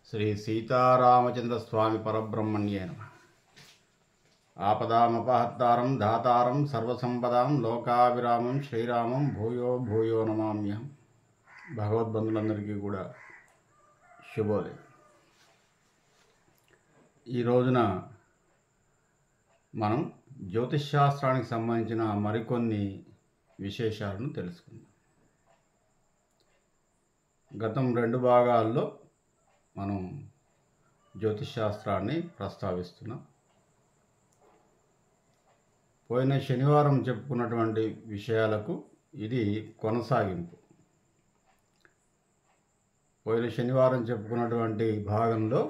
శ్రీ సీతారామచంద్ర స్వామి పరబ్రహ్మణ్యే నమః. ఆపదామపహర్తారం ధాతారం సర్వసంపదాం లోకాభిరామం శ్రీరామం భూయో భూయో నమామ్యహం. భగవద్బంధులందరికీ కూడా శుభోదయం. ఈ రోజున మనం జ్యోతిష్శాస్త్రానికి సంబంధించిన మరికొన్ని విశేషాలను తెలుసుకుందాం. గతం 2 భాగాల్లో మనం జ్యోతిష్శాస్త్రాన్ని ప్రస్తావిస్తున్నాం. పోయిన శనివారం చెప్పుకున్నటువంటి విషయాలకు ఇది కొనసాగింపు. పోయిన శనివారం చెప్పుకున్నటువంటి భాగంలో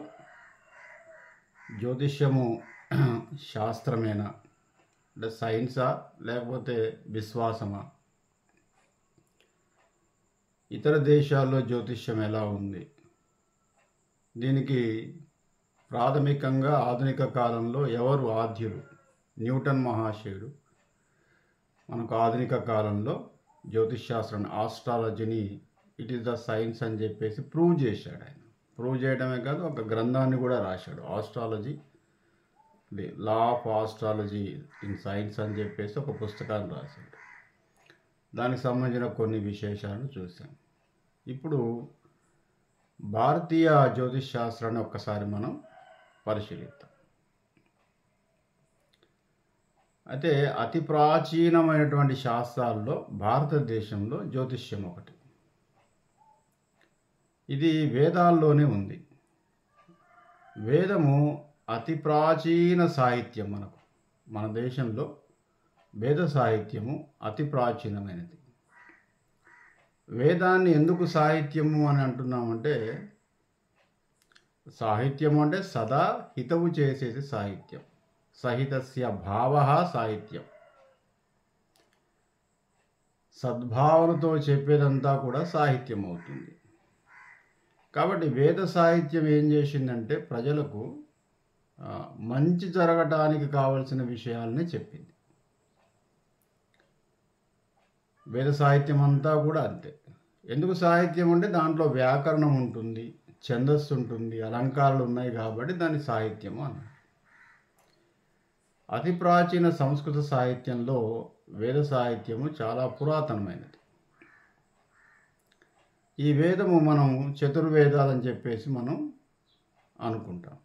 జ్యోతిష్యము శాస్త్రమేనా, అంటే సైన్సా లేకపోతే విశ్వాసమా, ఇతర దేశాల్లో జ్యోతిష్యం ఎలా ఉంది, దీనికి ప్రాథమికంగా ఆధునిక కాలంలో ఎవరు ఆద్యులు, న్యూటన్ మహాశయుడు మనకు ఆధునిక కాలంలో జ్యోతిష్శాస్త్రాన్ని, ఆస్ట్రాలజీని ఇట్ ఈస్ ద సైన్స్ అని చెప్పేసి ప్రూవ్ చేశాడు. ఆయన ప్రూవ్ చేయడమే కాదు, ఒక గ్రంథాన్ని కూడా రాశాడు. Astrology, the law of astrology in science అని చెప్పేసి ఒక పుస్తకాన్ని రాశాడు. దానికి సంబంధించిన కొన్ని విశేషాలను చూసాం. ఇప్పుడు భారతీయ జ్యోతిష్ శాస్త్రాన్ని ఒక్కసారి మనం పరిశీలిద్దాం. అయితే అతి ప్రాచీనమైనటువంటి శాస్త్రాల్లో భారతదేశంలో జ్యోతిష్యం ఒకటి. ఇది వేదాల్లోనే ఉంది. వేదము అతి ప్రాచీన సాహిత్యం. మన దేశంలో వేద సాహిత్యము అతి ప్రాచీనమైనది. వేదాన్ని ఎందుకు సాహిత్యము అని అంటున్నామంటే, సాహిత్యము అంటే సదా హితవు చేసేది సాహిత్యం. సహితస్య భావ సాహిత్యం. సద్భావనతో చెప్పేదంతా కూడా సాహిత్యం అవుతుంది. కాబట్టి వేద సాహిత్యం ఏం చేసిందంటే, ప్రజలకు మంచి జరగటానికి కావలసిన విషయాలని చెప్పింది. వేద సాహిత్యం అంతా కూడా అంతే. ఎందుకు సాహిత్యం అంటే దాంట్లో వ్యాకరణం ఉంటుంది, ఛందస్సు ఉంటుంది, అలంకారాలు ఉన్నాయి కాబట్టి దాన్ని సాహిత్యము అన్నారు. అతి ప్రాచీన సంస్కృత సాహిత్యంలో వేద సాహిత్యము చాలా పురాతనమైనది. ఈ వేదము మనం చతుర్వేదాలని చెప్పేసి మనం అనుకుంటాం.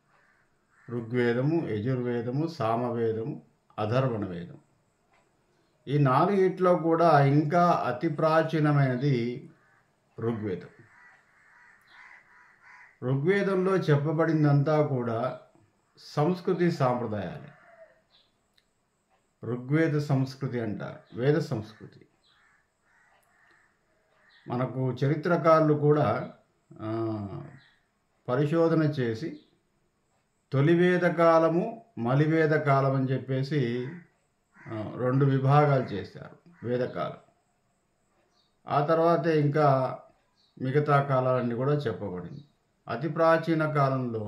ఋగ్వేదము, యజుర్వేదము, సామవేదము, అథర్వణ వేదం. ఈ 4 కూడా ఇంకా అతి ప్రాచీనమైనది ఋగ్వేదం. ఋగ్వేదంలో చెప్పబడిందంతా కూడా సంస్కృతి సాంప్రదాయాలే. ఋగ్వేద సంస్కృతి అంటారు, వేద సంస్కృతి. మనకు చరిత్రకారులు కూడా పరిశోధన చేసి తొలివేద కాలము, మలివేద కాలం అని చెప్పేసి 2 విభాగాలు చేశారు. వేదకాలం, ఆ తర్వాత ఇంకా మిగతా కాలాలన్నీ కూడా చెప్పబడింది. అతి ప్రాచీన కాలంలో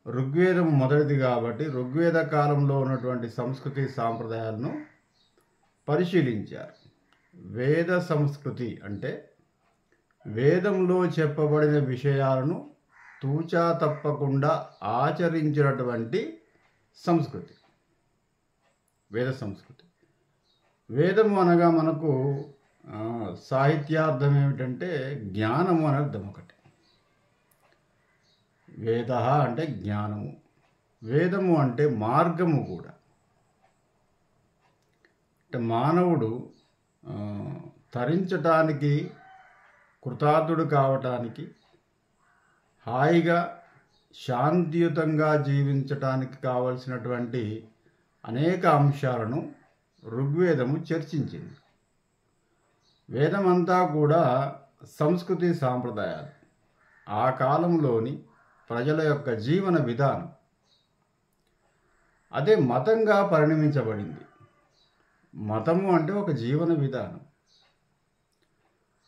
ఋగ్వేదం మొదటిది కాబట్టి ఋగ్వేద కాలంలో ఉన్నటువంటి సంస్కృతి సాంప్రదాయాలను పరిశీలించారు. వేద సంస్కృతి అంటే వేదంలో చెప్పబడిన విషయాలను తూచా తప్పకుండా ఆచరించినటువంటి సంస్కృతి వేద సంస్కృతి. వేదము అనగా మనకు సాహిత్యార్థం ఏమిటంటే జ్ఞానము అని అర్థం. ఒకటి వేద అంటే జ్ఞానము, వేదము అంటే మార్గము కూడా. అంటే మానవుడు తరించటానికి, కృతార్థుడు కావటానికి, హాయిగా శాంతియుతంగా జీవించటానికి కావలసినటువంటి అనేక అంశాలను ఋగ్వేదము చర్చించింది. వేదమంతా కూడా సంస్కృతి సాంప్రదాయాలు, ఆ కాలంలోని ప్రజల యొక్క జీవన విధానం. అదే మతంగా పరిణమించబడింది. మతము అంటే ఒక జీవన విధానం.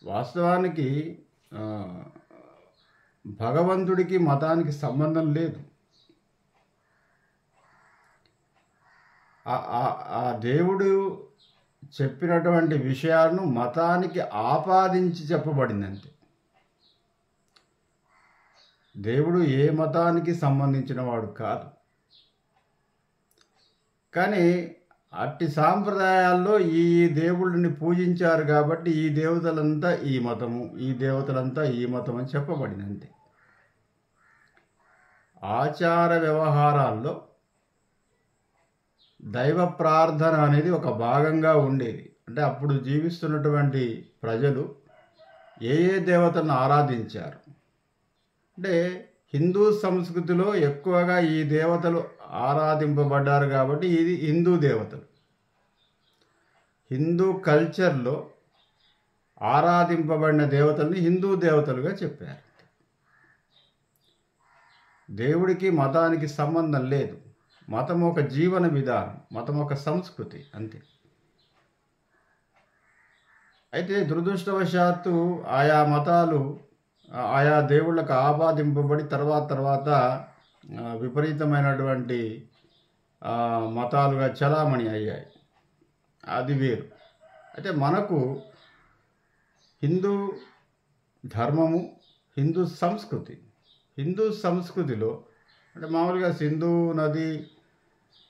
వాస్తవానికి భగవంతుడికి మతానికి సంబంధం లేదు. ఆ దేవుడు చెప్పినటువంటి విషయాలను మతానికి ఆపాదించి చెప్పబడింది అంతే. దేవుడు ఏ మతానికి సంబంధించిన వాడు కాదు. కానీ అట్టి సాంప్రదాయాల్లో ఈ దేవుళ్ళని పూజించారు కాబట్టి ఈ దేవతలంతా ఈ మతము, ఈ దేవతలంతా ఈ మతం అని చెప్పబడింది అంతే. ఆచార వ్యవహారాల్లో దైవ ప్రార్థన అనేది ఒక భాగంగా ఉండేది. అంటే అప్పుడు జీవిస్తున్నటువంటి ప్రజలు ఏ ఏ దేవతలను ఆరాధించారు అంటే హిందూ సంస్కృతిలో ఎక్కువగా ఈ దేవతలు ఆరాధింపబడ్డారు కాబట్టి ఇది హిందూ దేవతలు. హిందూ కల్చర్లో ఆరాధింపబడిన దేవతల్ని హిందూ దేవతలుగా చెప్పారు. దేవుడికి మతానికి సంబంధం లేదు. మతం ఒక జీవన విధానం, మతం ఒక సంస్కృతి అంతే. అయితే దురదృష్టవశాత్తు ఆయా మతాలు ఆయా దేవుళ్ళకు ఆపాదింపబడి తర్వాత విపరీతమైనటువంటి మతాలుగా చలామణి అయ్యాయి. అది వేరు. అయితే మనకు హిందూ ధర్మము, హిందూ సంస్కృతిలో అంటే మామూలుగా సింధు నది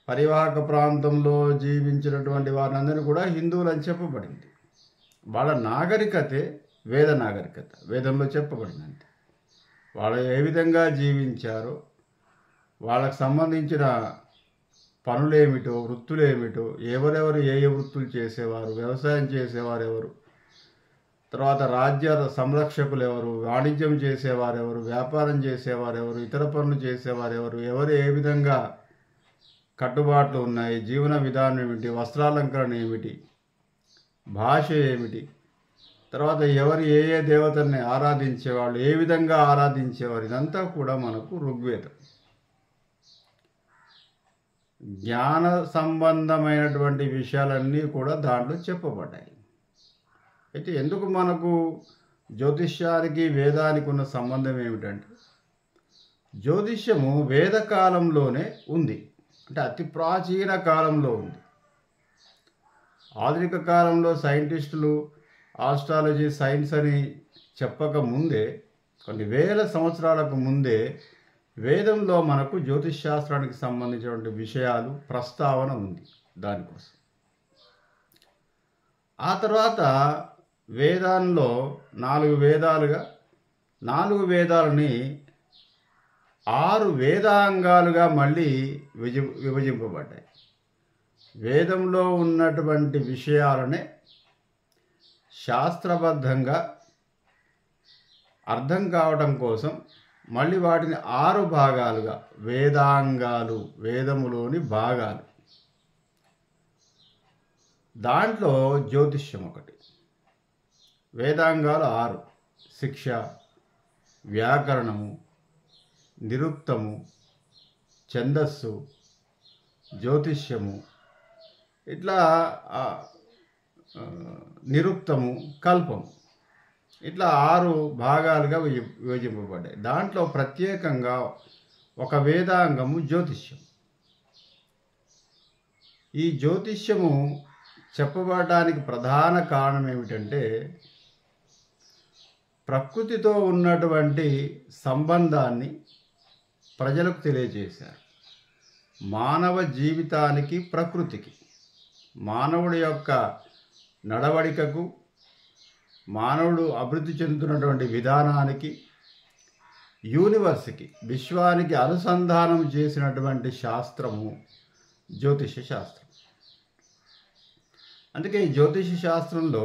పరివాహక ప్రాంతంలో జీవించినటువంటి వారందరినీ కూడా హిందువులు అని చెప్పబడింది. వాళ్ళ నాగరికతే వేద నాగరికత, వేదంలో చెప్పబడింది. వాళ్ళు ఏ విధంగా జీవించారో, వాళ్ళకు సంబంధించిన పనులేమిటో, వృత్తులేమిటో, ఎవరెవరు ఏ ఏ వృత్తులు చేసేవారు, వ్యవసాయం చేసేవారు ఎవరు, తర్వాత రాజ్య సంరక్షకులు ఎవరు, వాణిజ్యం చేసేవారు ఎవరు, వ్యాపారం చేసేవారు ఎవరు, ఇతర పనులు చేసేవారు ఎవరు, ఎవరు ఏ విధంగా కట్టుబాట్లు ఉన్నాయి, జీవన విధానం ఏమిటి, వస్త్రాలంకరణ ఏమిటి, భాష ఏమిటి, తర్వాత ఎవరు ఏ ఏ దేవతల్ని ఆరాధించేవాళ్ళు, ఏ విధంగా ఆరాధించేవారు, ఇదంతా కూడా మనకు ఋగ్వేదం. జ్ఞాన సంబంధమైనటువంటి విషయాలన్నీ కూడా దాంట్లో చెప్పబడ్డాయి. అయితే ఎందుకు మనకు జ్యోతిష్యానికి వేదానికి ఉన్న సంబంధం ఏమిటంటే, జ్యోతిష్యము వేదకాలంలోనే ఉంది. అంటే అతి ప్రాచీన కాలంలో ఉంది. ఆధునిక కాలంలో సైంటిస్టులు ఆస్ట్రాలజీ సైన్స్ అని చెప్పక ముందే, కొన్ని వేల సంవత్సరాలకు ముందే వేదంలో మనకు జ్యోతిష్ శాస్త్రానికి సంబంధించినటువంటి విషయాలు ప్రస్తావన ఉంది దానికోసం. ఆ తర్వాత వేదాల్లో 4 వేదాలుగా, 4 వేదాలని 6 వేదాంగాలుగా మళ్ళీ విభజింపబడ్డాయి. వేదంలో ఉన్నటువంటి విషయాలనే శాస్త్రబద్ధంగా అర్థం కావడం కోసం మళ్ళీ వాటిని 6 భాగాలుగా, వేదాంగాలు, వేదములోని భాగాలు, దాంట్లో జ్యోతిష్యం ఒకటి. వేదాంగాలు 6: శిక్ష, వ్యాకరణము, నిరుక్తము, ఛందస్సు, జ్యోతిష్యము, ఇట్లా నిరుక్తము, కల్పము, ఇట్లా 6 భాగాలుగా విభజింపబడ్డాయి. దాంట్లో ప్రత్యేకంగా ఒక వేదాంగము జ్యోతిష్యం. ఈ జ్యోతిష్యము చెప్పబడడానికి ప్రధాన కారణం ఏమిటంటే, ప్రకృతితో ఉన్నటువంటి సంబంధాన్ని ప్రజలకు తెలియజేశారు. మానవ జీవితానికి, ప్రకృతికి, మానవుడి యొక్క నడవడికకు, మానవుడు అభివృద్ధి చెందుతున్నటువంటి విధానానికి, యూనివర్స్కి, విశ్వానికి అనుసంధానం చేసినటువంటి శాస్త్రము జ్యోతిష శాస్త్రం. అందుకే ఈ జ్యోతిష శాస్త్రంలో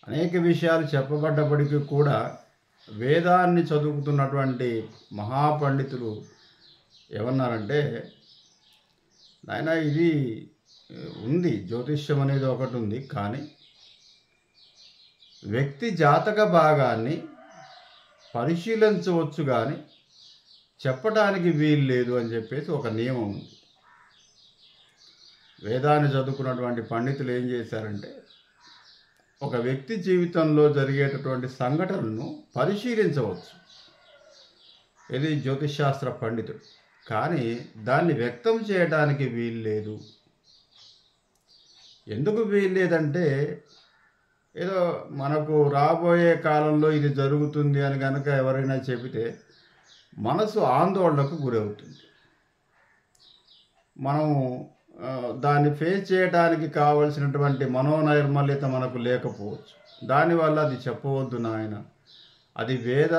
అనేక విషయాలు చెప్పబడ్డప్పటికీ కూడా వేదాన్ని చదువుతున్నటువంటి మహాపండితులు ఏమన్నారంటే, నాయన ఇది ఉంది, జ్యోతిష్యం అనేది ఒకటి ఉంది, కానీ వ్యక్తి జాతక భాగాన్ని పరిశీలించవచ్చు కానీ చెప్పడానికి వీలు లేదు అని చెప్పేసి ఒక నియమం ఉంది. వేదాన్ని చదువుకున్నటువంటి పండితులు ఏం చేశారంటే, ఒక వ్యక్తి జీవితంలో జరిగేటటువంటి సంఘటనలను పరిశీలించవచ్చు, ఇది జ్యోతిషాస్త్ర పండితుడు, కానీ దాన్ని వ్యక్తం చేయడానికి వీలు లేదు. ఎందుకు వీలు లేదంటే, ఏదో మనకు రాబోయే కాలంలో ఇది జరుగుతుంది అని కనుక ఎవరైనా చెబితే మనసు ఆందోళనకు గురవుతుంది. మనము దాన్ని ఫేస్ చేయడానికి కావలసినటువంటి మనోనైర్మల్యత మనకు లేకపోవచ్చు. దానివల్ల అది చెప్పవద్దు నాయన, అది వేద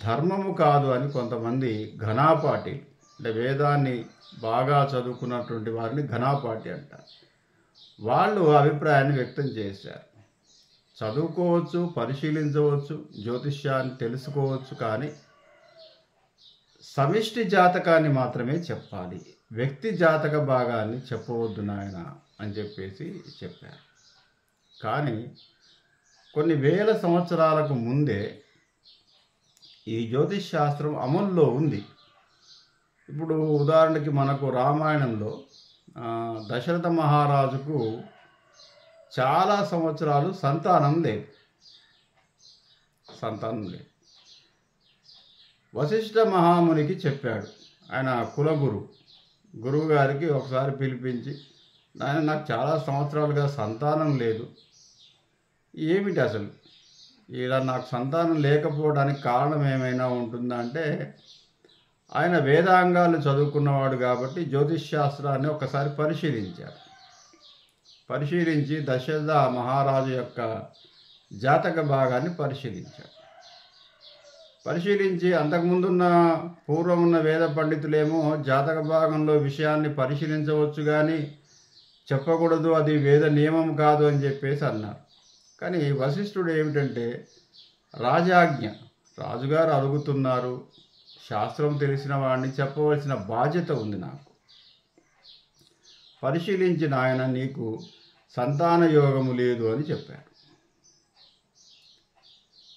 ధర్మము కాదు అని కొంతమంది ఘనాపాటి, అంటే వేదాన్ని బాగా చదువుకున్నటువంటి వారిని ఘనాపాటి అంటారు. వాళ్ళు అభిప్రాయాన్ని వ్యక్తం చేశారు. చదువుకోవచ్చు, పరిశీలించవచ్చు, జ్యోతిష్యాన్ని తెలుసుకోవచ్చు, కానీ సమిష్టి జాతకాన్ని మాత్రమే చెప్పాలి, వ్యక్తి జాతక భాగాన్ని చెప్పవద్దు నాయన అని చెప్పారు. కానీ కొన్ని వేల సంవత్సరాలకు ముందే ఈ జ్యోతిష్ శాస్త్రం అమల్లో ఉంది. ఇప్పుడు ఉదాహరణకి మనకు రామాయణంలో దశరథ మహారాజుకు చాలా సంవత్సరాలు సంతానం లేదు. వశిష్ఠ మహామునికి చెప్పాడు. ఆయన గురువు గారికి ఒకసారి పిలిపించి, నాయన నాకు చాలా సంవత్సరాలుగా సంతానం లేదు, ఏమిటి అసలు ఇలా నాకు సంతానం లేకపోవడానికి కారణం ఏమైనా ఉంటుందా అంటే, ఆయన వేదాంగాలు చదువుకున్నవాడు కాబట్టి జ్యోతిష్ శాస్త్రాన్ని ఒకసారి పరిశీలించి దశరథ మహారాజు యొక్క జాతక భాగాన్ని పరిశీలించి అంతకుముందున్న పూర్వం ఉన్న వేద పండితులేమో జాతక భాగంలో విషయాన్ని పరిశీలించవచ్చు కానీ చెప్పకూడదు, అది వేద నియమం కాదు అని చెప్పేసి అన్నారు. కానీ వశిష్ఠుడు ఏమిటంటే, రాజాజ్ఞ, రాజుగారు అడుగుతున్నారు, శాస్త్రం తెలిసిన వాడిని చెప్పవలసిన బాధ్యత ఉంది నాకు, పరిశీలించిన ఆయన నీకు సంతాన యోగము లేదు అని చెప్పారు.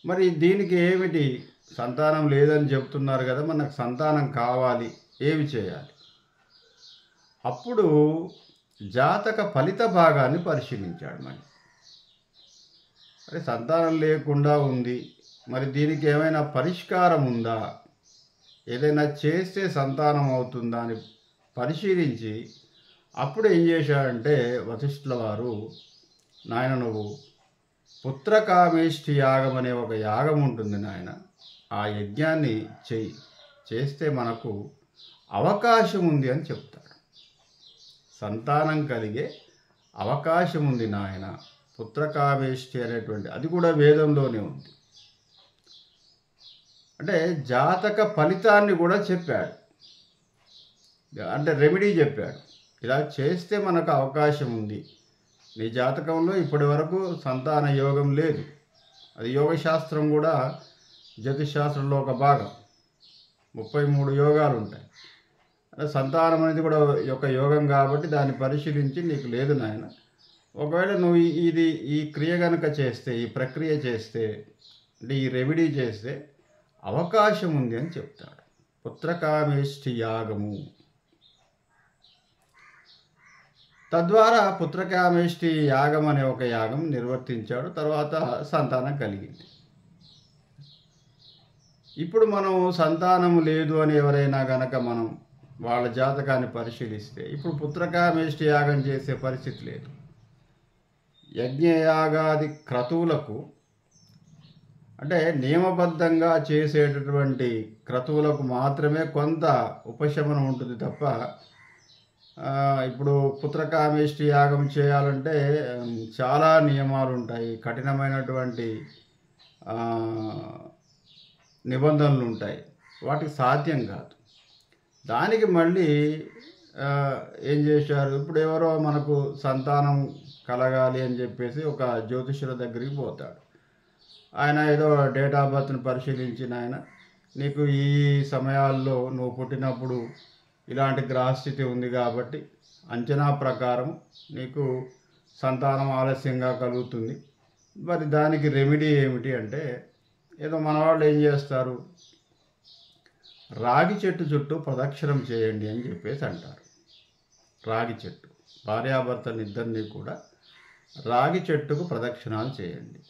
మరి దీనికి ఏమిటి, సంతానం లేదని చెప్తున్నారు కదా, మనకు సంతానం కావాలి, ఏమి చేయాలి? అప్పుడు జాతక ఫలిత భాగాన్ని పరిశీలించాడు. మరి సంతానం లేకుండా ఉంది, మరి దీనికి ఏమైనా పరిష్కారం ఉందా, ఏదైనా చేస్తే సంతానం అవుతుందా అని పరిశీలించి అప్పుడు ఏం చేశాడంటే వశిష్ఠుల వారు, నాయన నువ్వు పుత్రకామేష్టి యాగం అనే ఒక యాగం ఉంటుంది నాయన, ఆ యజ్ఞాన్ని చేస్తే మనకు అవకాశం ఉంది అని చెప్తాడు. సంతానం కలిగే అవకాశం ఉంది నాయన, పుత్రకామేష్టి అనేటువంటి, అది కూడా వేదంలోనే ఉంది. అంటే జాతక ఫలితాన్ని కూడా చెప్పాడు, అంటే రెమెడీ చెప్పాడు. ఇలా చేస్తే మనకు అవకాశం ఉంది, నీ జాతకంలో ఇప్పటి వరకు సంతాన యోగం లేదు, అది యోగశాస్త్రం కూడా జ్యోతిష్ శాస్త్రంలో ఒక భాగం, 33 యోగాలు ఉంటాయి. సంతానం అనేది కూడా ఒక యోగం కాబట్టి దాన్ని పరిశీలించి నీకు లేదు నాయన, ఒకవేళ నువ్వు ఈ క్రియ కనుక చేస్తే, ఈ ప్రక్రియ చేస్తే, అంటే ఈ రెమెడీ చేస్తే అవకాశం ఉంది అని చెప్తాడు. పుత్రకామేష్టి యాగము, తద్వారా పుత్రకామేష్టి యాగం అనే ఒక యాగం నిర్వర్తించాడు. తర్వాత సంతానం కలిగింది. ఇప్పుడు మనం సంతానం లేదు అని ఎవరైనా గనక మనం వాళ్ళ జాతకాన్ని పరిశీలిస్తే ఇప్పుడు పుత్రకామేష్టి యాగం చేసే పరిస్థితి లేదు. యజ్ఞయాగాది క్రతువులకు, అంటే నియమబద్ధంగా చేసేటటువంటి క్రతువులకు మాత్రమే కొంత ఉపశమనం ఉంటుంది తప్ప, ఇప్పుడు పుత్రకామేష్టి యాగం చేయాలంటే చాలా నియమాలు ఉంటాయి, కఠినమైనటువంటి నిబంధనలు ఉంటాయి, వాటికి సాధ్యం కాదు. దానికి మళ్ళీ ఏం చేశారు, ఇప్పుడు ఎవరో మనకు సంతానం కలగాలి అని చెప్పేసి ఒక జ్యోతిష్యుల దగ్గరికి పోతాడు. ఆయన ఏదో డేట్ ఆఫ్ బర్త్ని పరిశీలించిన ఆయన, నీకు ఈ సమయాల్లో నువ్వు పుట్టినప్పుడు ఇలాంటి గ్రహస్థితి ఉంది కాబట్టి అంచనా ప్రకారం నీకు సంతానం ఆలస్యంగా కలుగుతుంది, మరి దానికి రెమెడీ ఏమిటి అంటే, ఏదో మన వాళ్ళు ఏం చేస్తారు, రాగి చెట్టు చుట్టూ ప్రదక్షిణం చేయండి అని చెప్పేసి అంటారు. రాగి చెట్టు, భార్యాభర్తలు ఇద్దరినీ కూడా రాగి చెట్టుకు ప్రదక్షిణాలు చేయండి.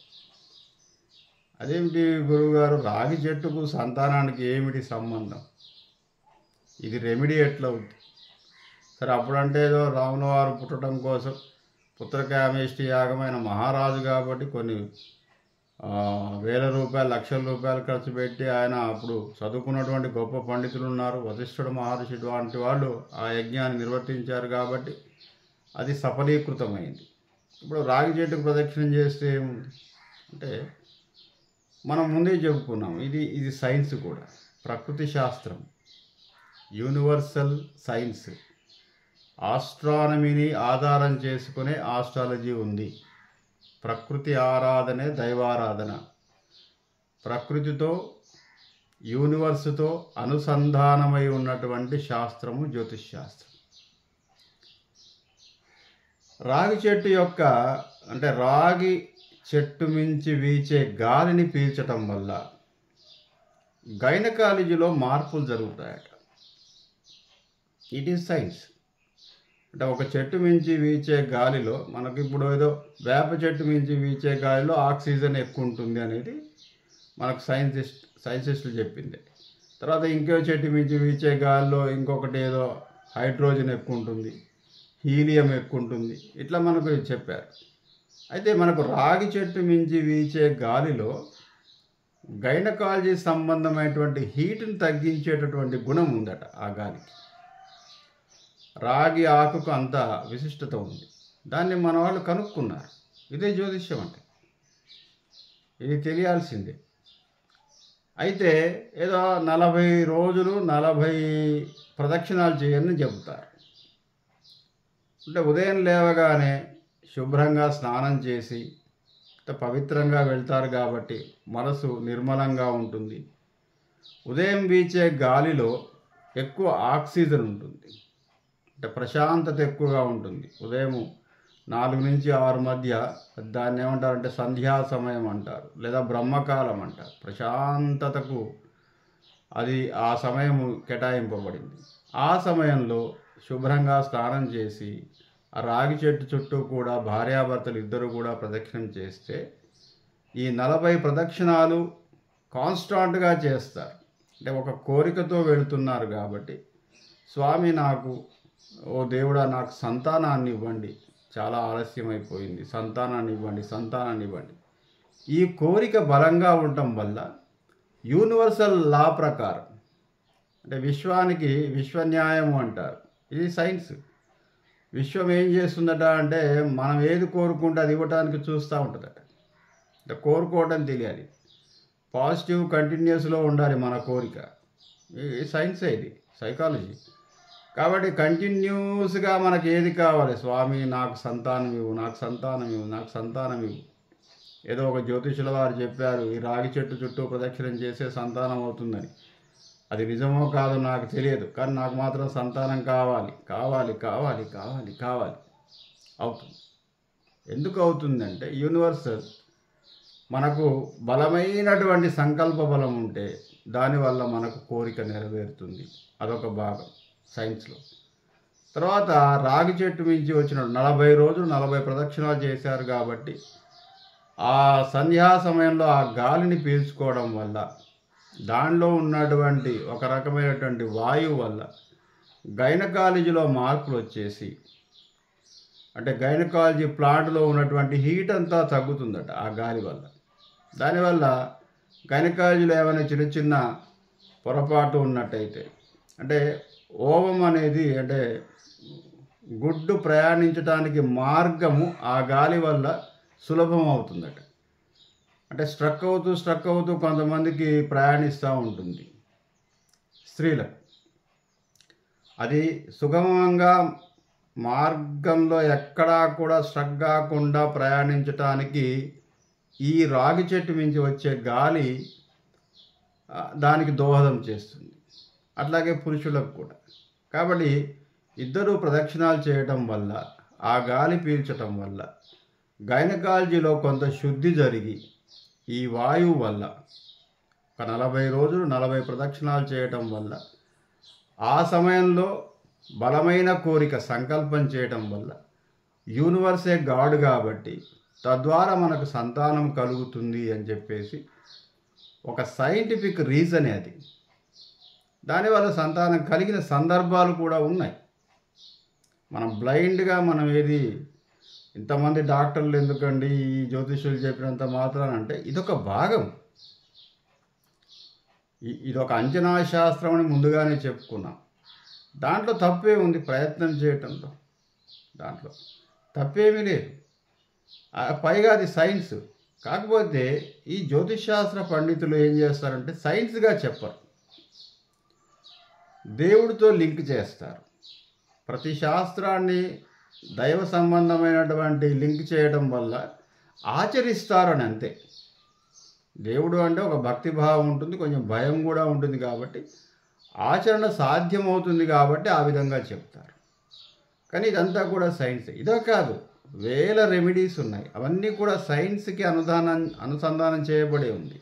అదేమిటి గురువుగారు, రాగి చెట్టుకు సంతానానికి ఏమిటి సంబంధం, ఇది రెమెడీ ఎట్లా ఉంది? సరే, అప్పుడంటే ఏదో రాముల వారు పుట్టడం కోసం పుత్రకామేష్టి యాగమైన మహారాజు కాబట్టి కొన్ని వేల రూపాయలు, లక్షల రూపాయలు ఖర్చు పెట్టి ఆయన అప్పుడు చదువుకున్నటువంటి గొప్ప పండితులు ఉన్నారు. వశిష్ఠుడు మహర్షి వంటి వాళ్ళు ఆ యజ్ఞాన్ని నిర్వర్తించారు కాబట్టి అది సఫలీకృతమైంది. ఇప్పుడు రాగి చెట్టుకు ప్రదక్షిణం చేస్తే ఏముంది అంటే, మనం ముందే చెప్పుకున్నాం, ఇది సైన్స్ కూడా, ప్రకృతి శాస్త్రం, యూనివర్సల్ సైన్స్. ఆస్ట్రానమీని ఆధారం చేసుకునే ఆస్ట్రాలజీ ఉంది. ప్రకృతి ఆరాధనే దైవారాధన. ప్రకృతితో, యూనివర్స్తో అనుసంధానమై ఉన్నటువంటి శాస్త్రము జ్యోతిష్ శాస్త్రం. రాగి చెట్టు యొక్క అంటే రాగి చెట్టు మించి వీచే గాలిని పీల్చటం వల్ల గైనకాలజీలో మార్పులు జరుగుతాయట. It is science. అంటే ఒక చెట్టు మించి వీచే గాలిలో మనకి ఇప్పుడు ఏదో వేప చెట్టు మించి వీచే గాలిలో ఆక్సిజన్ ఎక్కువ ఉంటుంది అనేది మనకు సైంటిస్టులు చెప్పింది. తర్వాత ఇంకో చెట్టు మించి వీచే గాలిలో ఇంకొకటి ఏదో హైడ్రోజన్ ఎక్కువ ఉంటుంది, హీలియం ఎక్కువ ఉంటుంది, ఇట్లా మనకు చెప్పారు. అయితే మనకు రాగి చెట్టు మించి వీచే గాలిలో గైనకాలజీ సంబంధమైనటువంటి హీట్ని తగ్గించేటటువంటి గుణం ఉందట ఆ గాలికి. రాగి ఆకుకు అంత విశిష్టత ఉంది. దాన్ని మన వాళ్ళు కనుక్కున్నారు. ఇదే జ్యోతిష్యం అంటే, ఇది తెలియాల్సిందే. అయితే ఏదో 40 రోజులు 40 ప్రదక్షిణాలు చేయని చెబుతారు. అంటే ఉదయం లేవగానే శుభ్రంగా స్నానం చేసి పవిత్రంగా వెళ్తారు కాబట్టి మనసు నిర్మలంగా ఉంటుంది. ఉదయం వీచే గాలిలో ఎక్కువ ఆక్సిజన్ ఉంటుంది, అంటే ప్రశాంతత ఎక్కువగా ఉంటుంది. ఉదయం 4 నుంచి 6 మధ్య దాన్ని ఏమంటారంటే సంధ్యా సమయం అంటారు, లేదా బ్రహ్మకాలం అంటారు. ప్రశాంతతకు అది ఆ సమయం కేటాయింపబడింది. ఆ సమయంలో శుభ్రంగా స్నానం చేసి ఆ రాగి చెట్టు చుట్టూ కూడా భార్యాభర్తలు ఇద్దరు కూడా ప్రదక్షిణం చేస్తే ఈ 40 ప్రదక్షిణాలు కాన్స్టాంట్గా చేస్తారు. అంటే ఒక కోరికతో వెళుతున్నారు కాబట్టి, స్వామి నాకు, ఓ దేవుడా నాకు సంతానాన్ని ఇవ్వండి, చాలా ఆలస్యం అయిపోయింది, సంతానాన్ని ఇవ్వండి, సంతానాన్ని ఇవ్వండి. ఈ కోరిక బలంగా ఉండటం వల్ల యూనివర్సల్ లా ప్రకారం, అంటే విశ్వానికి విశ్వన్యాయం అంటారు, ఇది సైన్స్. విశ్వం ఏం చేస్తుందట అంటే మనం ఏది కోరుకుంటే అది ఇవ్వటానికి చూస్తూ ఉంటుందట. అంటే కోరుకోవటం తెలియాలి, పాజిటివ్ కంటిన్యూస్లో ఉండాలి మన కోరిక. ఈ సైన్సే, ఇది సైకాలజీ. కాబట్టి కంటిన్యూస్గా మనకి ఏది కావాలి, స్వామి నాకు సంతానం ఇవ్వు, నాకు సంతానం ఇవ్వు, నాకు సంతానం ఇవ్వు. ఏదో ఒక జ్యోతిషుల వారు చెప్పారు, ఈ రాగి చెట్టు చుట్టూ ప్రదక్షిణం చేసే సంతానం అవుతుందని. అది నిజమో కాదో నాకు తెలియదు, కానీ నాకు మాత్రం సంతానం కావాలి, కావాలి, కావాలి, కావాలి, కావాలి, అవుతుంది. ఎందుకు అవుతుందంటే యూనివర్సల్ మనకు బలమైనటువంటి సంకల్ప బలం ఉంటే దానివల్ల మనకు కోరిక నెరవేరుతుంది. అదొక భాగం సైన్స్లో. తర్వాత రాగి చెట్టు మించి వచ్చిన 40 రోజులు 40 ప్రదక్షిణాలు చేశారు కాబట్టి ఆ సంధ్యా సమయంలో ఆ గాలిని పీల్చుకోవడం వల్ల, దానిలో ఉన్నటువంటి ఒక రకమైనటువంటి వాయువు వల్ల గైనకాలజీలో మార్పులు వచ్చేసి, అంటే గైనకాలజీ ప్లాంట్లో ఉన్నటువంటి హీట్ అంతా తగ్గుతుందట ఆ గాలి వల్ల. దానివల్ల గైనకాలజీలో ఏమైనా చిన్న చిన్న పొరపాటు ఉన్నట్టయితే, అంటే ఓవం అనేది అంటే గుడ్డు ప్రయాణించడానికి మార్గము ఆ గాలి వల్ల సులభం అవుతుందట. అంటే స్ట్రక్ అవుతూ కొంతమందికి ప్రయాణిస్తూ ఉంటుంది స్త్రీలకు. అది సుగమంగా మార్గంలో ఎక్కడా కూడా స్ట్రక్ కాకుండా ప్రయాణించటానికి ఈ రాగి చెట్టు మించి వచ్చే గాలి దానికి దోహదం చేస్తుంది. అట్లాగే పురుషులకు కూడా. కాబట్టి ఇద్దరు ప్రదక్షిణాలు చేయటం వల్ల, ఆ గాలి పీల్చటం వల్ల గైనకాలజీలో కొంత శుద్ధి జరిగి, ఈ వాయువు వల్ల ఒక 40 రోజులు 40 ప్రదక్షిణాలు చేయటం వల్ల, ఆ సమయంలో బలమైన కోరిక సంకల్పం చేయటం వల్ల, యూనివర్సే గాడ్ కాబట్టి తద్వారా మనకు సంతానం కలుగుతుంది అని చెప్పేసి ఒక సైంటిఫిక్ రీజనే అది. దానివల్ల సంతానం కలిగిన సందర్భాలు కూడా ఉన్నాయి. మనం బ్లైండ్గా మనం ఏది ఇంతమంది డాక్టర్లు ఎందుకండి ఈ జ్యోతిష్యులు చెప్పినంత మాత్రాన అంటే ఇదొక భాగం. ఇదొక అంచనా శాస్త్రం అని ముందుగానే చెప్పుకున్నాం. దాంట్లో తప్పే ఉంది, ప్రయత్నం చేయటంలో దాంట్లో తప్పేమీ లేదు. పైగా అది సైన్స్. కాకపోతే ఈ జ్యోతిషాస్త్ర పండితులు ఏం చేస్తారంటే సైన్స్గా చెప్పరు, దేవుడితో లింక్ చేస్తారు. ప్రతి శాస్త్రాన్ని దైవ సంబంధమైనటువంటి లింక్ చేయడం వల్ల ఆచరిస్తారని అంతే. దేవుడు అంటే ఒక భక్తిభావం ఉంటుంది, కొంచెం భయం కూడా ఉంటుంది, కాబట్టి ఆచరణ సాధ్యమవుతుంది కాబట్టి ఆ విధంగా చెప్తారు. కానీ ఇదంతా కూడా సైన్స్. ఇదో కాదు, వేల రెమెడీస్ ఉన్నాయి, అవన్నీ కూడా సైన్స్కి అనుసంధానం చేయబడి ఉంది.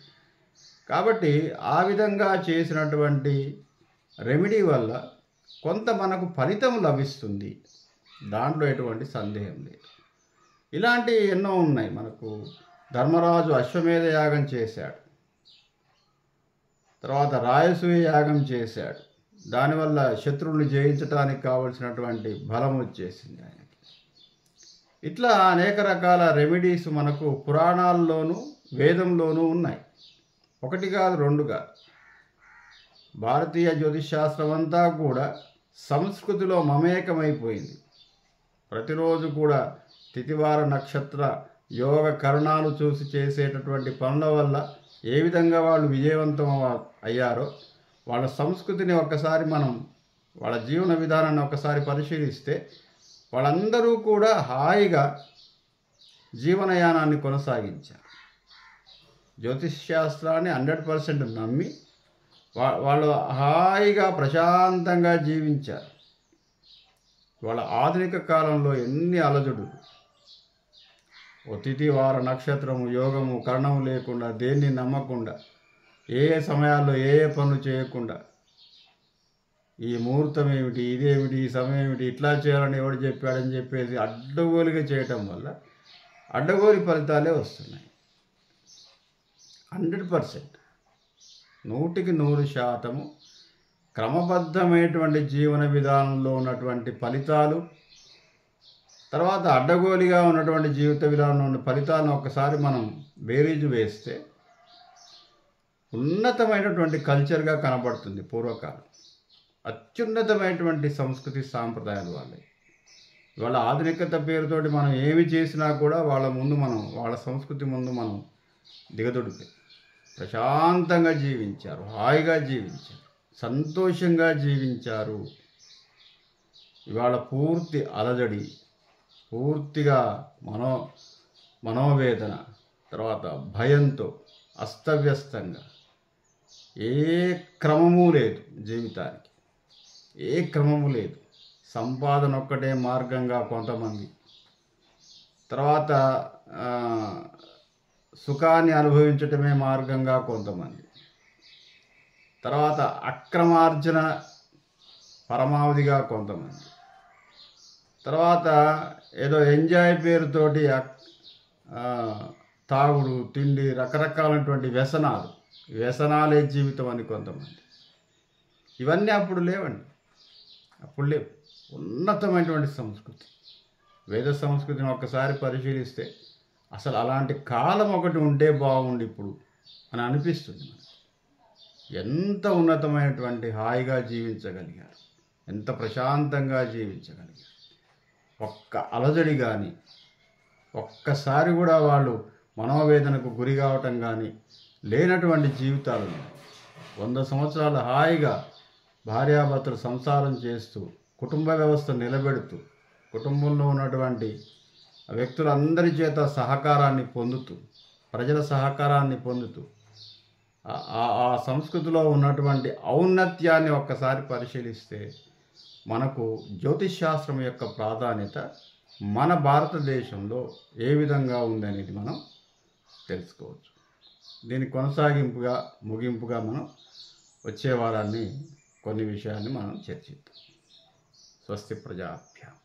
కాబట్టి ఆ విధంగా చేసినటువంటి రెమెడీ వల్ల కొంత మనకు ఫలితం లభిస్తుంది, దాంట్లో ఎటువంటి సందేహం లేదు. ఇలాంటివి ఎన్నో ఉన్నాయి. మనకు ధర్మరాజు అశ్వమేధ యాగం చేశాడు, తర్వాత రాయసూయ యాగం చేశాడు, దానివల్ల శత్రువుని జయించడానికి కావలసినటువంటి బలం వచ్చేసింది ఆయనకి. ఇట్లా అనేక రకాల రెమెడీస్ మనకు పురాణాల్లోనూ వేదంలోనూ ఉన్నాయి. ఒకటి కాదు, రెండు కాదు. భారతీయ జ్యోతిషాస్త్రం అంతా కూడా సంస్కృతిలో మమేకమైపోయింది. ప్రతిరోజు కూడా తిథివార నక్షత్ర యోగ కరణాలు చూసి చేసేటటువంటి పనుల వల్ల ఏ విధంగా వాళ్ళు విజయవంతం అయ్యారో, వాళ్ళ సంస్కృతిని ఒక్కసారి మనం, వాళ్ళ జీవన విధానాన్ని ఒకసారి పరిశీలిస్తే వాళ్ళందరూ కూడా హాయిగా జీవనయానాన్ని కొనసాగించారు. జ్యోతిష్శాస్త్రాన్ని 100% నమ్మి వాళ్ళు హాయిగా ప్రశాంతంగా జీవించారు. వాళ్ళ ఆధునిక కాలంలో ఎన్ని అలజడులు, తిథి వార నక్షత్రము యోగము కరణము లేకుండా, దేన్ని నమ్మకుండా, ఏ సమయాల్లో ఏ పనులు చేయకుండా, ఈ ముహూర్తం ఏమిటి, ఇదేమిటి, ఈ సమయం ఏమిటి, ఇట్లా చేయాలని ఎవడు చెప్పాడని చెప్పేసి అడ్డగోలుగా చేయటం వల్ల అడ్డగోలి ఫలితాలే వస్తున్నాయి. 100%, 100% క్రమబద్ధమైనటువంటి జీవన విధానంలో ఉన్నటువంటి ఫలితాలు, తర్వాత అడ్డగోలిగా ఉన్నటువంటి జీవిత విధానంలో ఉన్న ఫలితాలను ఒకసారి మనం బేరీజు వేస్తే ఉన్నతమైనటువంటి కల్చర్గా కనబడుతుంది. పూర్వకాలం అత్యున్నతమైనటువంటి సంస్కృతి సాంప్రదాయాలు వాళ్ళే. వాళ్ళ ఆధునికత పేరుతోటి మనం ఏమి చేసినా కూడా వాళ్ళ ముందు మనం, వాళ్ళ సంస్కృతి ముందు మనం దిగదొడిపే. ప్రశాంతంగా జీవించారు, హాయిగా జీవించారు, సంతోషంగా జీవించారు. ఇవాళ పూర్తి అలజడి, పూర్తిగా మనోవేదన, తర్వాత భయంతో అస్తవ్యస్తంగా, ఏ క్రమము లేదు జీవితానికి, ఏ క్రమము లేదు. సంపాదన ఒక్కటే మార్గంగా కొంతమంది, తర్వాత సుఖాన్ని అనుభవించటమే మార్గంగా కొంతమంది, తర్వాత అక్రమార్జన పరమావధిగా కొంతమంది, తర్వాత ఏదో ఎంజాయ్ పేరుతోటి తాగుడు, తిండి, రకరకాలైనటువంటి వ్యసనాలే జీవితం అని కొంతమంది. ఇవన్నీ అప్పుడు లేవండి, అప్పుడు లేవు. ఉన్నతమైనటువంటి సంస్కృతి, వేద సంస్కృతిని ఒక్కసారి పరిశీలిస్తే అసలు అలాంటి కాలం ఒకటి ఉంటే బాగుండి ఇప్పుడు అని అనిపిస్తుంది మనకు. ఎంత ఉన్నతమైనటువంటి హాయిగా జీవించగలిగారు, ఎంత ప్రశాంతంగా జీవించగలిగారు. ఒక్క అలజడి కానీ, ఒక్కసారి కూడా వాళ్ళు మనోవేదనకు గురి కావటం కానీ లేనటువంటి జీవితాలు. 100 సంవత్సరాలు హాయిగా భార్యాభర్తలు సంసారం చేస్తూ, కుటుంబ వ్యవస్థ నిలబెడుతూ, కుటుంబంలో ఉన్నటువంటి వ్యక్తులందరి చేత సహకారాన్ని పొందుతూ, ప్రజల సహకారాన్ని పొందుతూ, ఆ సంస్కృతిలో ఉన్నటువంటి ఔన్నత్యాన్ని ఒక్కసారి పరిశీలిస్తే మనకు జ్యోతిష్ శాస్త్రం యొక్క ప్రాధాన్యత మన భారతదేశంలో ఏ విధంగా ఉందనేది మనం తెలుసుకోవచ్చు. దీని కొనసాగింపుగా, ముగింపుగా మనం వచ్చే వారాన్ని కొన్ని విషయాన్ని మనం చర్చిద్దాం. స్వస్తి ప్రజాభ్యాం.